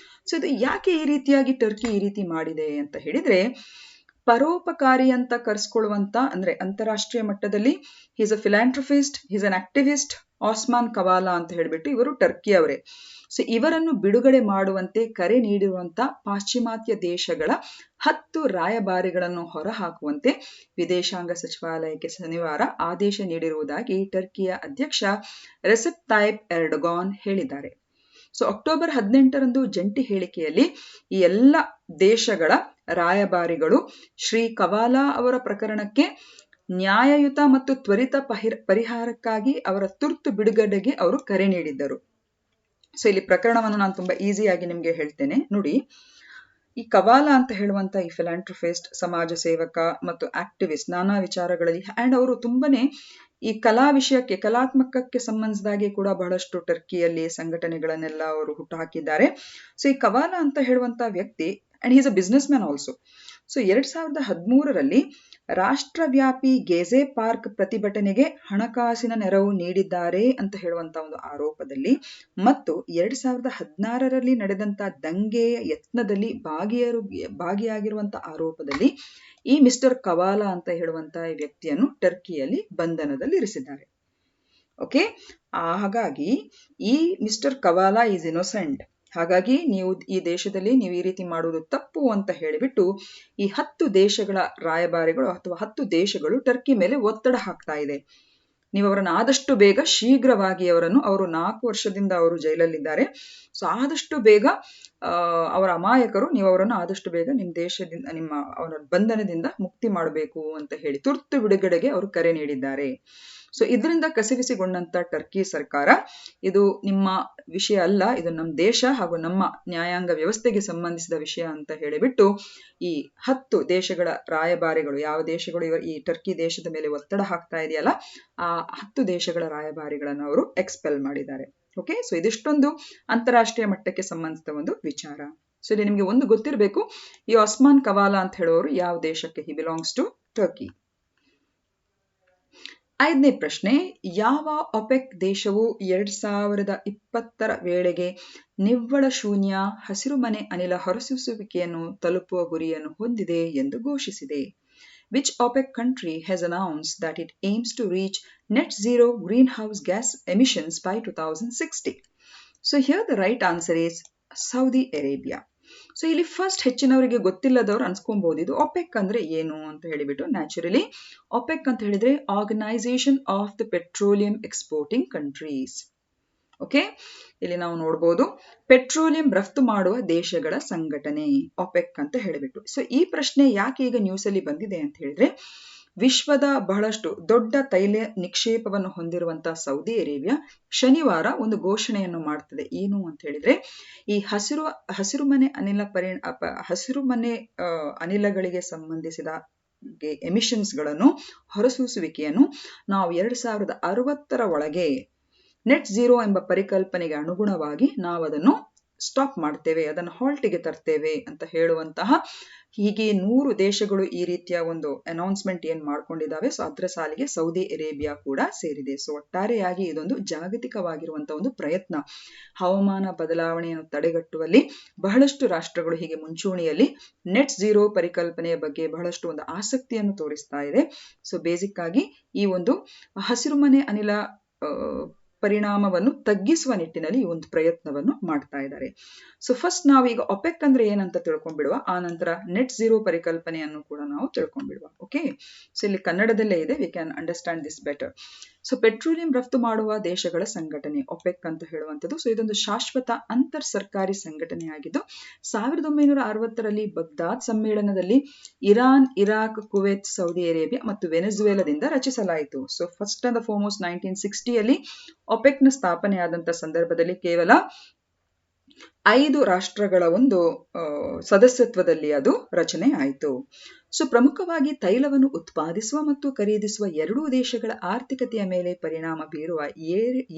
ಸೊ ಇದು ಯಾಕೆ ಈ ರೀತಿಯಾಗಿ ಟರ್ಕಿ ಈ ರೀತಿ ಮಾಡಿದೆ ಅಂತ ಹೇಳಿದ್ರೆ, ಪರೋಪಕಾರಿ ಅಂತ ಕರೆಸ್ಕೊಳ್ಳುವಂತ, ಅಂದ್ರೆ ಅಂತಾರಾಷ್ಟ್ರೀಯ ಮಟ್ಟದಲ್ಲಿ is a philanthropist, is an activist Osman Kavala ಅಂತ ಹೇಳಿಬಿಟ್ಟು ಇವರು ಟರ್ಕಿ ಅವರೇ. ಸೊ ಇವರನ್ನು ಬಿಡುಗಡೆ ಮಾಡುವಂತೆ ಕರೆ ನೀಡಿರುವಂತ ಪಾಶ್ಚಿಮಾತ್ಯ ದೇಶಗಳ 10 ರಾಯಭಾರಿಗಳನ್ನು ಹೊರಹಾಕುವಂತೆ ವಿದೇಶಾಂಗ ಸಚಿವಾಲಯಕ್ಕೆ ಶನಿವಾರ ಆದೇಶ ನೀಡಿರುವುದಾಗಿ ಟರ್ಕಿಯ ಅಧ್ಯಕ್ಷ ರೆಸೆಪ್ ತಾಯಿಪ್ ಎರ್ಡೋಗಾನ್ ಹೇಳಿದ್ದಾರೆ. ಸೊ ಅಕ್ಟೋಬರ್ 18ರಂದು ಜಂಟಿ ಹೇಳಿಕೆಯಲ್ಲಿ ಈ ಎಲ್ಲ ದೇಶಗಳ ರಾಯಭಾರಿಗಳು ಶ್ರೀ ಕವಾಲಾ ಅವರ ಪ್ರಕರಣಕ್ಕೆ ನ್ಯಾಯಯುತ ಮತ್ತು ತ್ವರಿತ ಪರಿಹಾರಕ್ಕಾಗಿ ಅವರ ತುರ್ತು ಬಿಡುಗಡೆಗೆ ಅವರು ಕರೆ ನೀಡಿದ್ದರು. ಸೊ ಇಲ್ಲಿ ಪ್ರಕರಣವನ್ನು ನಾನು ತುಂಬಾ ಈಸಿಯಾಗಿ ನಿಮ್ಗೆ ಹೇಳ್ತೇನೆ ನೋಡಿ. ಈ ಕವಾಲಾ ಅಂತ ಹೇಳುವಂತ ಈ ಫಿಲಾಂಥ್ರಫಿಸ್ಟ್, ಸಮಾಜ ಸೇವಕ ಮತ್ತು ಆಕ್ಟಿವಿಸ್ಟ್ ನಾನಾ ವಿಚಾರಗಳಲ್ಲಿ, ಅಂಡ್ ಅವರು ತುಂಬಾನೇ ಈ ಕಲಾತ್ಮಕಕ್ಕೆ ಸಂಬಂಧಿಸಿದಾಗೆ ಕೂಡ ಬಹಳಷ್ಟು ಟರ್ಕಿಯಲ್ಲಿ ಸಂಘಟನೆಗಳನ್ನೆಲ್ಲ ಅವರು ಹುಟ್ಟುಹಾಕಿದ್ದಾರೆ. ಸೊ ಈ ಕವಾಲಾ ಅಂತ ಹೇಳುವಂತ ವ್ಯಕ್ತಿ and is a businessman also. So 2013ರಲ್ಲಿ ರಾಷ್ಟ್ರವ್ಯಾಪಿ ಗೆಜೆ ಪಾರ್ಕ್ ಪ್ರತಿಭಟನೆಗೆ ಹಣಕಾಸಿನ ನೆರವು ನೀಡಿದ್ದಾರೆ ಅಂತ ಹೇಳುವಂತ ಒಂದು ಆರೋಪದಲ್ಲಿ ಮತ್ತು 2016ರಲ್ಲಿ ನಡೆದಂತ ದಂಗೆಯ ಯತ್ನದಲ್ಲಿ ಭಾಗಿಯಾಗಿರುವಂತ ಆರೋಪದಲ್ಲಿ ಈ ಮಿಸ್ಟರ್ ಕವಾಲಾ ಅಂತ ಹೇಳುವಂತ ಈ ವ್ಯಕ್ತಿಯನ್ನು ಟರ್ಕಿಯಲ್ಲಿ ಬಂಧನದಲ್ಲಿ ಇರಿಸಿದ್ದಾರೆ. ಓಕೆ, ಹಾಗಾಗಿ ಈ ಮಿಸ್ಟರ್ ಕವಾಲಾ ಈಸ್ ಇನ್ನೋಸೆಂಟ್. ಹಾಗಾಗಿ ನೀವು ಈ ದೇಶದಲ್ಲಿ ನೀವು ಈ ರೀತಿ ಮಾಡುವುದು ತಪ್ಪು ಅಂತ ಹೇಳಿಬಿಟ್ಟು ಈ 10 ದೇಶಗಳ ರಾಯಭಾರಿಗಳು ಅಥವಾ 10 ದೇಶಗಳು ಟರ್ಕಿ ಮೇಲೆ ಒತ್ತಡ ಹಾಕ್ತಾ ಇದೆ. ನೀವು ಅವರನ್ನು ಆದಷ್ಟು ಬೇಗ ಶೀಘ್ರವಾಗಿ ಅವರು 4 ವರ್ಷದಿಂದ ಅವರು ಜೈಲಲ್ಲಿದ್ದಾರೆ. ಸೊ ಆದಷ್ಟು ಬೇಗ ಅವರ ಅಮಾಯಕರು, ನೀವು ಅವರನ್ನು ಆದಷ್ಟು ಬೇಗ ನಿಮ್ಮ ದೇಶದಿಂದ ಅವರ ಬಂಧನದಿಂದ ಮುಕ್ತಿ ಮಾಡಬೇಕು ಅಂತ ಹೇಳಿ ತುರ್ತು ಬಿಡುಗಡೆಗೆ ಅವರು ಕರೆ ನೀಡಿದ್ದಾರೆ. ಸೊ ಇದರಿಂದ ಕಸಿವಿಸಿಗೊಂಡಂತ ಟರ್ಕಿ ಸರ್ಕಾರ ಇದು ನಿಮ್ಮ ವಿಷಯ ಅಲ್ಲ, ಇದು ನಮ್ಮ ದೇಶ ಹಾಗೂ ನಮ್ಮ ನ್ಯಾಯಾಂಗ ವ್ಯವಸ್ಥೆಗೆ ಸಂಬಂಧಿಸಿದ ವಿಷಯ ಅಂತ ಹೇಳಿಬಿಟ್ಟು ಈ 10 ದೇಶಗಳ ರಾಯಭಾರಿಗಳು, ಯಾವ ದೇಶಗಳು ಈ ಟರ್ಕಿ ದೇಶದ ಮೇಲೆ ಒತ್ತಡ ಹಾಕ್ತಾ ಇದೆಯಲ್ಲ ಆ 10 ದೇಶಗಳ ರಾಯಭಾರಿಗಳನ್ನು ಅವರು ಎಕ್ಸ್ಪೆಲ್ ಮಾಡಿದ್ದಾರೆ. ಓಕೆ, ಸೊ ಇದಿಷ್ಟೊಂದು ಅಂತಾರಾಷ್ಟ್ರೀಯ ಮಟ್ಟಕ್ಕೆ ಸಂಬಂಧಿಸಿದ ಒಂದು ವಿಚಾರ. ಸೊ ಇಲ್ಲಿ ನಿಮ್ಗೆ ಒಂದು ಗೊತ್ತಿರಬೇಕು, ಈ ಒಸ್ಮಾನ್ ಕವಾಲಾ ಅಂತ ಹೇಳೋರು ಯಾವ ದೇಶಕ್ಕೆ, ಹಿ ಬಿಲಾಂಗ್ಸ್ ಟು ಟರ್ಕಿ. 5ನೇ ಪ್ರಶ್ನೆ, ಯಾವ ಒಪೆಕ್ ದೇಶವು 2020 ವೇಳೆಗೆ ನಿವ್ವಳ ಶೂನ್ಯ ಹಸಿರುಮನೆ ಅನಿಲ ಹೊರಸೂಸುವಿಕೆಯನ್ನು ತಲುಪುವ ಗುರಿಯನ್ನು ಹೊಂದಿದೆ ಎಂದು ಘೋಷಿಸಿದೆ? Which OPEC country has announced that it aims to reach net zero greenhouse gas emissions by 2060? So here the right answer is Saudi Arabia. So ಇಲ್ಲಿ ಫಸ್ಟ್ ಹೆಚ್ಚಿನವರಿಗೆ ಗೊತ್ತಿಲ್ಲದವ್ರು ಅನ್ಸ್ಕೊಬಹುದು ಇದು ಒಪೆಕ್ ಅಂದ್ರೆ ಏನು ಅಂತ ಹೇಳಿಬಿಟ್ಟು. ನ್ಯಾಚುರಲಿ ಒಪೆಕ್ ಅಂತ ಹೇಳಿದ್ರೆ organisation of the petroleum exporting countries. Okay, ಇಲ್ಲಿ ನಾವು ನೋಡಬಹುದು ಪೆಟ್ರೋಲಿಯಂ ರಫ್ತು ಮಾಡುವ ದೇಶಗಳ ಸಂಘಟನೆ ಒಪೆಕ್ ಅಂತ ಹೇಳಿಬಿಟ್ಟು. ಸೊ ಈ ಪ್ರಶ್ನೆ ಯಾಕೆ ಈಗ ನ್ಯೂಸ್ ಅಲ್ಲಿ ಬಂದಿದೆ ಅಂತ ಹೇಳಿದ್ರೆ, ವಿಶ್ವದ ಬಹಳಷ್ಟು ದೊಡ್ಡ ತೈಲ ನಿಕ್ಷೇಪವನ್ನು ಹೊಂದಿರುವಂತಹ ಸೌದಿ ಅರೇಬಿಯಾ ಶನಿವಾರ ಒಂದು ಘೋಷಣೆಯನ್ನು ಮಾಡ್ತದೆ. ಏನು ಅಂತ ಹೇಳಿದ್ರೆ, ಈ ಹಸಿರುಮನೆ ಅನಿಲಗಳಿಗೆ ಸಂಬಂಧಿಸಿದ ಎಮಿಷನ್ಸ್ ಗಳನ್ನು ಹೊರಸೂಸುವಿಕೆಯನ್ನು ನಾವು 2060 ಒಳಗೆ ನೆಟ್ ಝೀರೋ ಎಂಬ ಪರಿಕಲ್ಪನೆಗೆ ಅನುಗುಣವಾಗಿ ನಾವು ಅದನ್ನು ಸ್ಟಾಪ್ ಮಾಡ್ತೇವೆ, ಅದನ್ನು ಹಾಲ್ಟಿಗೆ ತರ್ತೇವೆ ಅಂತ ಹೇಳುವಂತಹ ಹೀಗೆ 100 ದೇಶಗಳು ಈ ರೀತಿಯ ಒಂದು ಅನೌನ್ಸ್ಮೆಂಟ್ ಏನ್ ಮಾಡ್ಕೊಂಡಿದ್ದಾವೆ. ಸೊ ಅದರ ಸಾಲಿಗೆ ಸೌದಿ ಅರೇಬಿಯಾ ಕೂಡ ಸೇರಿದೆ. ಸೊ ಒಟ್ಟಾರೆಯಾಗಿ ಇದೊಂದು ಜಾಗತಿಕವಾಗಿರುವಂತಹ ಒಂದು ಪ್ರಯತ್ನ. ಹವಾಮಾನ ಬದಲಾವಣೆಯನ್ನು ತಡೆಗಟ್ಟುವಲ್ಲಿ ಬಹಳಷ್ಟು ರಾಷ್ಟ್ರಗಳು ಹೀಗೆ ಮುಂಚೂಣಿಯಲ್ಲಿ ನೆಟ್ ಝೀರೋ ಪರಿಕಲ್ಪನೆಯ ಬಗ್ಗೆ ಬಹಳಷ್ಟು ಒಂದು ಆಸಕ್ತಿಯನ್ನು ತೋರಿಸ್ತಾ ಇದೆ. ಸೊ ಬೇಸಿಕ್ ಆಗಿ ಈ ಒಂದು ಹಸಿರುಮನೆ ಅನಿಲ ಪರಿಣಾಮವನ್ನು ತಗ್ಗಿಸುವ ನಿಟ್ಟಿನಲ್ಲಿ ಈ ಒಂದು ಪ್ರಯತ್ನವನ್ನು ಮಾಡ್ತಾ ಇದ್ದಾರೆ. ಸೊ ಫಸ್ಟ್ ನಾವೀಗ ಒಪೆಕ್ ಅಂದ್ರೆ ಏನಂತ ತಿಳ್ಕೊಂಡ್ಬಿಡುವ, ಆ ನಂತರ ನೆಟ್ ಝೀರೋ ಪರಿಕಲ್ಪನೆಯನ್ನು ಕೂಡ ನಾವು ತಿಳ್ಕೊಂಡ್ಬಿಡುವ. ಓಕೆ, ಸೊ ಇಲ್ಲಿ ಕನ್ನಡದಲ್ಲೇ ಇದೆ, we can understand this better. So petroleum ರಫ್ತು ಮಾಡುವ ದೇಶಗಳ ಸಂಘಟನೆ ಒಪೆಕ್ ಅಂತ ಹೇಳುವಂಥದ್ದು. ಸೊ ಇದೊಂದು ಶಾಶ್ವತ ಅಂತರ್ ಸರ್ಕಾರಿ ಸಂಘಟನೆ ಆಗಿದ್ದು 1960ರಲ್ಲಿ ಬಗ್ದಾದ್ ಸಮ್ಮೇಳನದಲ್ಲಿ Iran, Iraq, Kuwait, Saudi Arabia ಮತ್ತು ವೆನೆಜುವೆಲಾದಿಂದ ರಚಿಸಲಾಯಿತು. ಸೊ ಫಸ್ಟ್ ಅಂಡ್ ಫಾರ್ಮೋಸ್ಟ್ 1960ಯಲ್ಲಿ ಒಪೆಕ್ ನ ಸ್ಥಾಪನೆ ಆದಂತ ಸಂದರ್ಭದಲ್ಲಿ ಕೇವಲ 5 ರಾಷ್ಟ್ರಗಳ ಒಂದು ಸದಸ್ಯತ್ವದಲ್ಲಿ ಅದು ರಚನೆ ಆಯಿತು. ಸೊ ಪ್ರಮುಖವಾಗಿ ತೈಲವನ್ನು ಉತ್ಪಾದಿಸುವ ಮತ್ತು ಖರೀದಿಸುವ ಎರಡೂ ದೇಶಗಳ ಆರ್ಥಿಕತೆಯ ಮೇಲೆ ಪರಿಣಾಮ ಬೀರುವ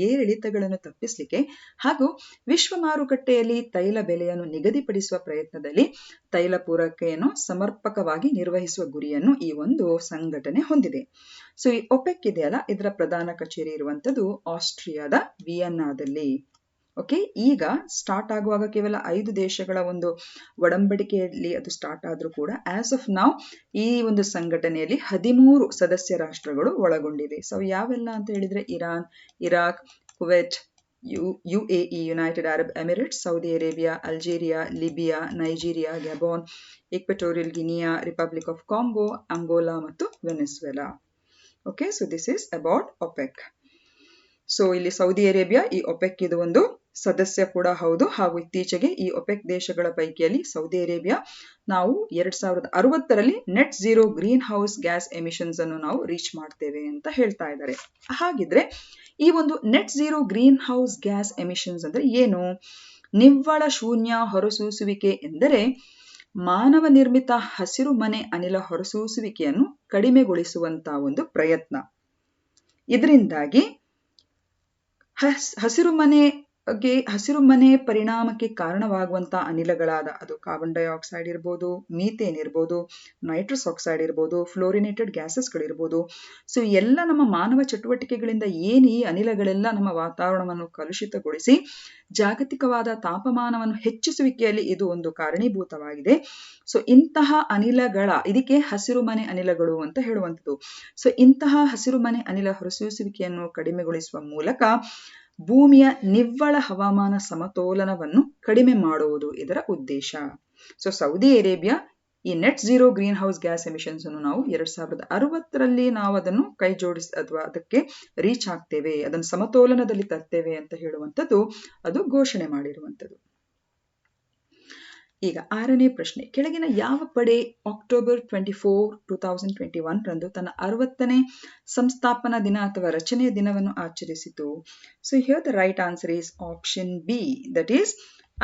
ಏರಿಳಿತಗಳನ್ನು ತಪ್ಪಿಸಲಿಕ್ಕೆ ಹಾಗೂ ವಿಶ್ವ ಮಾರುಕಟ್ಟೆಯಲ್ಲಿ ತೈಲ ಬೆಲೆಯನ್ನು ನಿಗದಿಪಡಿಸುವ ಪ್ರಯತ್ನದಲ್ಲಿ ತೈಲ ಪೂರೈಕೆಯನ್ನು ಸಮರ್ಪಕವಾಗಿ ನಿರ್ವಹಿಸುವ ಗುರಿಯನ್ನು ಈ ಒಂದು ಸಂಘಟನೆ ಹೊಂದಿದೆ. ಸೊ ಈ ಒಪೆಕ್ ಇದೆಯಲ್ಲ, ಇದರ ಪ್ರಧಾನ ಕಚೇರಿ ಇರುವಂತದ್ದು ಆಸ್ಟ್ರಿಯಾದ ವಿಯನ್ನಾದಲ್ಲಿ. ಓಕೆ, ಈಗ ಸ್ಟಾರ್ಟ್ ಆಗುವಾಗ ಕೇವಲ 5 ದೇಶಗಳ ಒಂದು ಒಡಂಬಡಿಕೆಯಲ್ಲಿ ಅದು ಸ್ಟಾರ್ಟ್ ಆದ್ರೂ ಕೂಡ ಆಸ್ ಆಫ್ ನೌ ಈ ಒಂದು ಸಂಘಟನೆಯಲ್ಲಿ 13 ಸದಸ್ಯ ರಾಷ್ಟ್ರಗಳು ಒಳಗೊಂಡಿವೆ. ಸೊ ಯಾವೆಲ್ಲ ಅಂತ ಹೇಳಿದ್ರೆ Iran, Iraq, Kuwait, UAE, United Arab Emirates, Saudi Arabia, Algeria, Libya, Nigeria, Gabon, Equatorial Guinea, Republic of Congo, Angola ಮತ್ತು Venezuela. Okay, so this is about OPEC. So ಇಲ್ಲಿ ಸೌದಿ ಅರೇಬಿಯಾ ಈ ಒಪೆಕ್ ಇದು ಒಂದು ಸದಸ್ಯ ಕೂಡ ಹೌದು, ಹಾಗೂ ಇತ್ತೀಚೆಗೆ ಈ ಒಪೆಕ್ ದೇಶಗಳ ಪೈಕಿಯಲ್ಲಿ ಸೌದಿ ಅರೇಬಿಯಾ ನಾವು 2060ರಲ್ಲಿ net zero greenhouse gas emissions ಅನ್ನು ನಾವು ರೀಚ್ ಮಾಡ್ತೇವೆ ಅಂತ ಹೇಳ್ತಾ ಇದ್ದಾರೆ. ಹಾಗಿದ್ರೆ ಈ ಒಂದು net zero greenhouse gas emissions ಅಂದ್ರೆ ಏನು? ನಿವ್ವಳ ಶೂನ್ಯ ಹೊರಸೂಸುವಿಕೆ ಎಂದರೆ ಮಾನವ ನಿರ್ಮಿತ ಹಸಿರು ಮನೆ ಅನಿಲ ಹೊರಸೂಸುವಿಕೆಯನ್ನು ಕಡಿಮೆಗೊಳಿಸುವಂತಹ ಒಂದು ಪ್ರಯತ್ನ. ಇದರಿಂದಾಗಿ ಹಸಿರುಮನೆ ಪರಿಣಾಮಕ್ಕೆ ಕಾರಣವಾಗುವಂತಹ ಅನಿಲಗಳಾದ ಅದು ಕಾರ್ಬನ್ ಡೈಆಕ್ಸೈಡ್ ಇರ್ಬೋದು, ಮೀಥೇನ್ ಇರ್ಬೋದು, ನೈಟ್ರಸ್ ಆಕ್ಸೈಡ್ ಇರ್ಬೋದು, ಫ್ಲೋರಿನೇಟೆಡ್ ಗ್ಯಾಸಸ್ಗಳಿರ್ಬೋದು. ಸೊ ಎಲ್ಲ ನಮ್ಮ ಮಾನವ ಚಟುವಟಿಕೆಗಳಿಂದ ಏನು ಈ ಅನಿಲಗಳೆಲ್ಲ ನಮ್ಮ ವಾತಾವರಣವನ್ನು ಕಲುಷಿತಗೊಳಿಸಿ ಜಾಗತಿಕವಾದ ತಾಪಮಾನವನ್ನು ಹೆಚ್ಚಿಸುವಿಕೆಯಲ್ಲಿ ಇದು ಒಂದು ಕಾರಣೀಭೂತವಾಗಿದೆ. ಸೊ ಇಂತಹ ಇದಕ್ಕೆ ಹಸಿರುಮನೆ ಅನಿಲಗಳು ಅಂತ ಹೇಳುವಂಥದ್ದು. ಸೊ ಇಂತಹ ಹಸಿರುಮನೆ ಅನಿಲ ಹೊರಸೂಸುವಿಕೆಯನ್ನು ಕಡಿಮೆಗೊಳಿಸುವ ಮೂಲಕ ಭೂಮಿಯ ನಿವ್ವಳ ಹವಾಮಾನ ಸಮತೋಲನವನ್ನು ಕಡಿಮೆ ಮಾಡುವುದು ಇದರ ಉದ್ದೇಶ. ಸೊ ಸೌದಿ ಅರೇಬಿಯಾ ಈ net zero greenhouse gas emissions ಅನ್ನು ನಾವು 2060ರಲ್ಲಿ ನಾವು ಅದನ್ನು ಕೈ ಜೋಡಿಸಿ ಅಥವಾ ಅದಕ್ಕೆ ರೀಚ್ ಆಗ್ತೇವೆ, ಅದನ್ನು ಸಮತೋಲನದಲ್ಲಿ ತರ್ತೇವೆ ಅಂತ ಹೇಳುವಂಥದ್ದು ಅದು ಘೋಷಣೆ ಮಾಡಿರುವಂಥದ್ದು. ಈಗ 6ನೇ ಪ್ರಶ್ನೆ, ಕೆಳಗಿನ ಯಾವ ಪಡೆ ಅಕ್ಟೋಬರ್ 24, 2021 ರಂದು ತನ್ನ 60ನೇ ಸಂಸ್ಥಾಪನಾ ದಿನ ಅಥವಾ ರಚನೆಯ ದಿನವನ್ನು ಆಚರಿಸಿತು? So here the right answer is option B, that is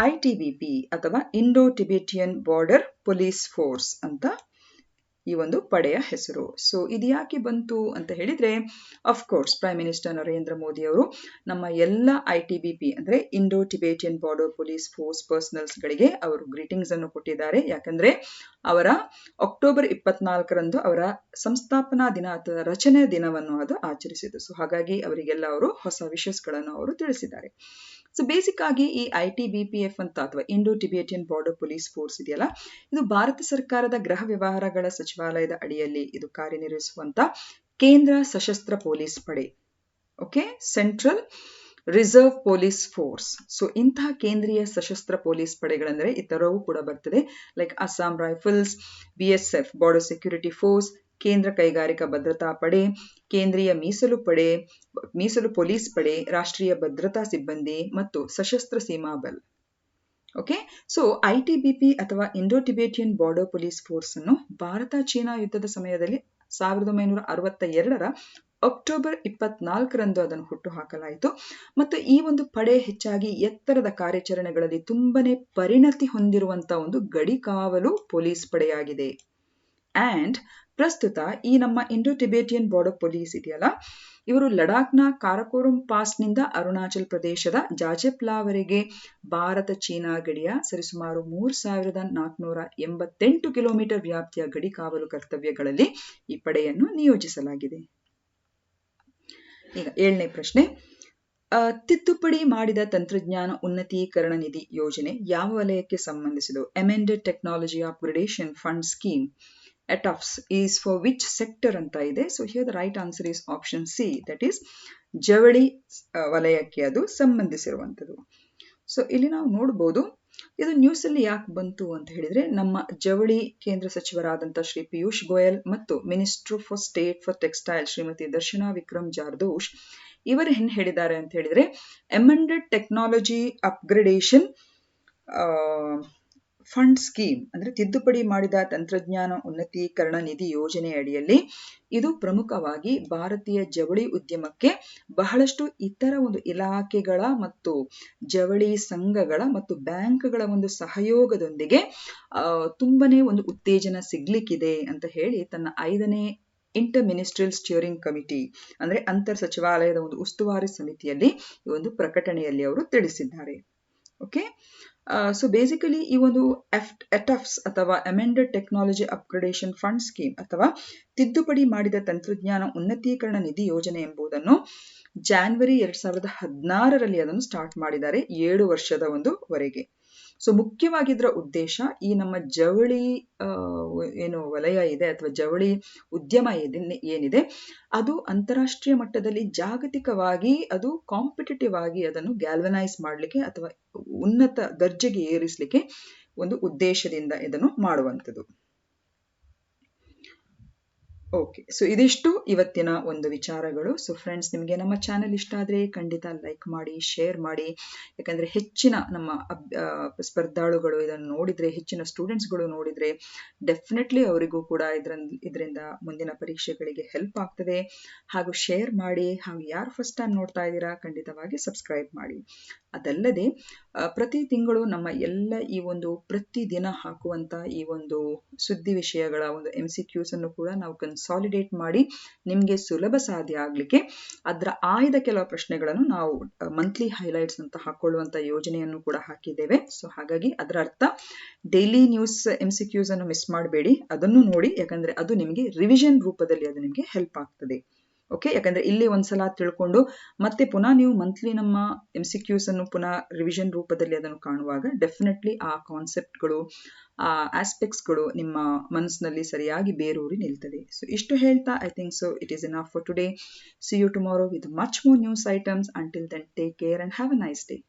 ITBP ಅಥವಾ Indo Tibetan border police force ಅಂತ ಈ ಒಂದು ಪಡೆಯ ಹೆಸರು. ಸೊ ಇದು ಯಾಕೆ ಬಂತು ಅಂತ ಹೇಳಿದ್ರೆ, of course prime minister Narendra Modi ಅವರು ನಮ್ಮ ಎಲ್ಲ ITBP ಅಂದ್ರೆ Indo Tibetan border police force personals ಗಳಿಗೆ ಅವರು ಗ್ರೀಟಿಂಗ್ಸ್ ಅನ್ನು ಕೊಟ್ಟಿದ್ದಾರೆ. ಯಾಕಂದ್ರೆ ಅವರ ಅಕ್ಟೋಬರ್ 24ರಂದು ಅವರ ಸಂಸ್ಥಾಪನಾ ದಿನ ಅಥವಾ ರಚನೆ ದಿನವನ್ನು ಅದು ಆಚರಿಸಿತು. ಸೊ ಹಾಗಾಗಿ ಅವರಿಗೆಲ್ಲ ಅವರು ಹೊಸ ವಿಷಸ್ಗಳನ್ನು ಅವರು ತಿಳಿಸಿದ್ದಾರೆ. ಸೊ ಬೇಸಿಕ್ ಆಗಿ ಈ ITBPF ಅಂತ ಅಥವಾ Indo Tibetan border police force ಇದೆಯಲ್ಲ, ಇದು ಭಾರತ ಸರ್ಕಾರದ ಗೃಹ ವ್ಯವಹಾರಗಳ ಸಚಿವಾಲಯದ ಅಡಿಯಲ್ಲಿ ಇದು ಕಾರ್ಯನಿರ್ವಹಿಸುವಂತ ಕೇಂದ್ರ ಸಶಸ್ತ್ರ ಪೊಲೀಸ್ ಪಡೆ. Okay, central reserve police force. So ಇಂತಹ ಕೇಂದ್ರೀಯ ಸಶಸ್ತ್ರ ಪೊಲೀಸ್ ಪಡೆಗಳೆಂದರೆ ಇತರವೂ ಕೂಡ ಬರ್ತದೆ, like Assam rifles, BSF border security force, ಕೇಂದ್ರ ಕೈಗಾರಿಕಾ ಭದ್ರತಾ ಪಡೆ, ಕೇಂದ್ರೀಯ ಮೀಸಲು ಪೊಲೀಸ್ ಪಡೆ, ರಾಷ್ಟ್ರೀಯ ಭದ್ರತಾ ಸಿಬ್ಬಂದಿ ಮತ್ತು Sashastra Seema Bal. Okay, so ITBP ಅಥವಾ Indo Tibetan border police force ಅನ್ನು ಭಾರತ ಚೀನಾ ಯುದ್ಧದ ಸಮಯದಲ್ಲಿ 1962ರ ಅಕ್ಟೋಬರ್ 24ರಂದು ಅದನ್ನು ಹುಟ್ಟು ಹಾಕಲಾಯಿತು. ಮತ್ತು ಈ ಒಂದು ಪಡೆ ಹೆಚ್ಚಾಗಿ ಎತ್ತರದ ಕಾರ್ಯಾಚರಣೆಗಳಲ್ಲಿ ತುಂಬಾನೇ ಪರಿಣತಿ ಹೊಂದಿರುವಂತಹ ಒಂದು ಗಡಿ ಕಾವಲು ಪೊಲೀಸ್ ಪಡೆಯಾಗಿದೆ. ಅಂಡ್ ಪ್ರಸ್ತುತ ಈ ನಮ್ಮ ಇಂಡೋ ಟಿಬೇಟಿಯನ್ ಬಾರ್ಡರ್ ಪೊಲೀಸ್ ಇದೆಯಲ್ಲ, ಇವರು ಲಡಾಖ್ನ ಕಾರಕೋರಂ ಪಾಸ್ನಿಂದ ಅರುಣಾಚಲ್ ಪ್ರದೇಶದ ಜಾಜೆಪ್ಲಾವರೆಗೆ ಭಾರತ ಚೀನಾ ಗಡಿಯ ಸರಿಸುಮಾರು 3488 ಕಿಲೋಮೀಟರ್ ವ್ಯಾಪ್ತಿಯ ಗಡಿ ಕಾವಲು ಕರ್ತವ್ಯಗಳಲ್ಲಿ ಈ ಪಡೆಯನ್ನು ನಿಯೋಜಿಸಲಾಗಿದೆ. ಈಗ 7ನೇ ಪ್ರಶ್ನೆ, ತಿದ್ದುಪಡಿ ಮಾಡಿದ ತಂತ್ರಜ್ಞಾನ ಉನ್ನತೀಕರಣ ನಿಧಿ ಯೋಜನೆ ಯಾವ ವಲಯಕ್ಕೆ ಸಂಬಂಧಿಸಿದು? Amended technology upgradation fund scheme ATAFS is for which sector ಅಂತ ಇದೆ. So here the right answer is option C, that is ಜವಳಿ ವಲಯಕ್ಕೆ ಅದು ಸಂಬಂಧಿಸಿರುವಂಥದ್ದು. ಸೊ ಇಲ್ಲಿ ನಾವು ನೋಡ್ಬೋದು, ಇದು ನ್ಯೂಸ್ ಅಲ್ಲಿ ಯಾಕೆ ಬಂತು ಅಂತ ಹೇಳಿದ್ರೆ, ನಮ್ಮ ಜವಳಿ ಕೇಂದ್ರ ಸಚಿವರಾದಂತಹ ಶ್ರೀ ಪಿಯೂಷ್ ಗೋಯಲ್ ಮತ್ತು minister for state for textile Shrimati Darshana Vikram Jardosh ಇವರು ಏನ್ ಹೇಳಿದ್ದಾರೆ ಅಂತ ಹೇಳಿದ್ರೆ, amended technology upgradation fund scheme ಅಂದ್ರೆ ತಿದ್ದುಪಡಿ ಮಾಡಿದ ತಂತ್ರಜ್ಞಾನ ಉನ್ನತೀಕರಣ ನಿಧಿ ಯೋಜನೆ ಅಡಿಯಲ್ಲಿ ಇದು ಪ್ರಮುಖವಾಗಿ ಭಾರತೀಯ ಜವಳಿ ಉದ್ಯಮಕ್ಕೆ ಬಹಳಷ್ಟು ಇತರ ಒಂದು ಇಲಾಖೆಗಳ ಮತ್ತು ಜವಳಿ ಸಂಘಗಳ ಮತ್ತು ಬ್ಯಾಂಕ್ಗಳ ಒಂದು ಸಹಯೋಗದೊಂದಿಗೆ ತುಂಬಾನೇ ಒಂದು ಉತ್ತೇಜನ ಸಿಗ್ಲಿಕ್ಕಿದೆ ಅಂತ ಹೇಳಿ ತನ್ನ 5ನೇ ಇಂಟರ್ ಮಿನಿಸ್ಟ್ರಿಯಲ್ ಸ್ಟಿಯರಿಂಗ್ ಕಮಿಟಿ ಅಂದ್ರೆ ಅಂತರ್ ಸಚಿವಾಲಯದ ಒಂದು ಉಸ್ತುವಾರಿ ಸಮಿತಿಯಲ್ಲಿ ಈ ಒಂದು ಪ್ರಕಟಣೆಯಲ್ಲಿ ಅವರು ತಿಳಿಸಿದ್ದಾರೆ. ಓಕೆ, ಸೊ ಬೇಸಿಕಲಿ ಈ ಒಂದು ATAFS ಅಥವಾ amended technology upgradation fund scheme ಅಥವಾ ತಿದ್ದುಪಡಿ ಮಾಡಿದ ತಂತ್ರಜ್ಞಾನ ಉನ್ನತೀಕರಣ ನಿಧಿ ಯೋಜನೆ ಎಂಬುದನ್ನು ಜಾನ್ವರಿ 2016ರಲ್ಲಿ ಅದನ್ನು ಸ್ಟಾರ್ಟ್ ಮಾಡಿದ್ದಾರೆ, 7 ವರ್ಷದ ಒಂದು ವರೆಗೆ. ಸೊ ಮುಖ್ಯವಾಗಿ ಇದರ ಉದ್ದೇಶ ಈ ನಮ್ಮ ಜವಳಿ ಏನು ವಲಯ ಇದೆ ಅಥವಾ ಜವಳಿ ಉದ್ಯಮ ಏನಿದೆ ಅದು ಅಂತಾರಾಷ್ಟ್ರೀಯ ಮಟ್ಟದಲ್ಲಿ ಜಾಗತಿಕವಾಗಿ ಅದು ಕಾಂಪಿಟೇಟಿವ್ ಆಗಿ ಅದನ್ನು ಗ್ಯಾಲ್ವನೈಸ್ ಮಾಡಲಿಕ್ಕೆ ಅಥವಾ ಉನ್ನತ ದರ್ಜೆಗೆ ಏರಿಸಲಿಕ್ಕೆ ಒಂದು ಉದ್ದೇಶದಿಂದ ಇದನ್ನು ಮಾಡುವಂಥದ್ದು. ಓಕೆ, ಸೊ ಇದಿಷ್ಟು ಇವತ್ತಿನ ಒಂದು ವಿಚಾರಗಳು. ಸೊ ಫ್ರೆಂಡ್ಸ್, ನಿಮಗೆ ನಮ್ಮ ಚಾನೆಲ್ ಇಷ್ಟ ಆದರೆ ಖಂಡಿತ ಲೈಕ್ ಮಾಡಿ, ಶೇರ್ ಮಾಡಿ. ಯಾಕಂದರೆ ಹೆಚ್ಚಿನ ನಮ್ಮ ಸ್ಪರ್ಧಾಳುಗಳು ಇದನ್ನು ನೋಡಿದರೆ, ಹೆಚ್ಚಿನ ಸ್ಟೂಡೆಂಟ್ಸ್ಗಳು ನೋಡಿದರೆ ಡೆಫಿನೆಟ್ಲಿ ಅವರಿಗೂ ಕೂಡ ಇದರಿಂದ ಮುಂದಿನ ಪರೀಕ್ಷೆಗಳಿಗೆ ಹೆಲ್ಪ್ ಆಗ್ತದೆ. ಹಾಗೂ ಶೇರ್ ಮಾಡಿ, ಹಾಗೂ ಯಾರು ಫಸ್ಟ್ ಟೈಮ್ ನೋಡ್ತಾ ಇದ್ದೀರಾ ಖಂಡಿತವಾಗಿ ಸಬ್ಸ್ಕ್ರೈಬ್ ಮಾಡಿ. ಅದಲ್ಲದೆ ಪ್ರತಿ ತಿಂಗಳು ನಮ್ಮ ಎಲ್ಲ ಈ ಒಂದು ಪ್ರತಿದಿನ ಹಾಕುವಂತ ಈ ಒಂದು ಸುದ್ದಿ ವಿಷಯಗಳ ಒಂದು MCQs ಅನ್ನು ಕೂಡ ನಾವು ಕನ್ಸಾಲಿಡೇಟ್ ಮಾಡಿ ನಿಮಗೆ ಸುಲಭ ಸಾಧ್ಯ ಆಗ್ಲಿಕ್ಕೆ ಅದರ ಆಯ್ದ ಕೆಲವು ಪ್ರಶ್ನೆಗಳನ್ನು ನಾವು ಮಂತ್ಲಿ ಹೈಲೈಟ್ಸ್ ಅಂತ ಹಾಕೊಳ್ಳುವಂತ ಯೋಜನೆಯನ್ನು ಕೂಡ ಹಾಕಿದ್ದೇವೆ. ಸೊ ಹಾಗಾಗಿ ಅದರ ಅರ್ಥ ಡೈಲಿ ನ್ಯೂಸ್ MCQs ಅನ್ನು ಮಿಸ್ ಮಾಡಬೇಡಿ, ಅದನ್ನು ನೋಡಿ. ಯಾಕಂದ್ರೆ ಅದು ನಿಮಗೆ ರಿವಿಷನ್ ರೂಪದಲ್ಲಿ ಅದು ನಿಮಗೆ ಹೆಲ್ಪ್ ಆಗ್ತದೆ. ಓಕೆ, ಯಾಕಂದ್ರೆ ಇಲ್ಲಿ ಒಂದ್ಸಲ ತಿಳ್ಕೊಂಡು ಮತ್ತೆ ಪುನಃ ನೀವು ಮಂತ್ಲಿ ನಮ್ಮ MCQs ಅನ್ನು ಪುನಃ ರಿವಿಷನ್ ರೂಪದಲ್ಲಿ ಅದನ್ನು ಕಾಣುವಾಗ ಡೆಫಿನೆಟ್ಲಿ ಆ ಕಾನ್ಸೆಪ್ಟ್ಗಳು, ಆ ಆಸ್ಪೆಕ್ಟ್ಸ್ಗಳು ನಿಮ್ಮ ಮನಸ್ಸಿನಲ್ಲಿ ಸರಿಯಾಗಿ ಬೇರೂರಿ ನಿಲ್ತದೆ. ಸೊ ಇಷ್ಟು ಹೇಳ್ತಾ I think so it is enough for today. See you tomorrow with much more news items. Until then, take care and have a nice day.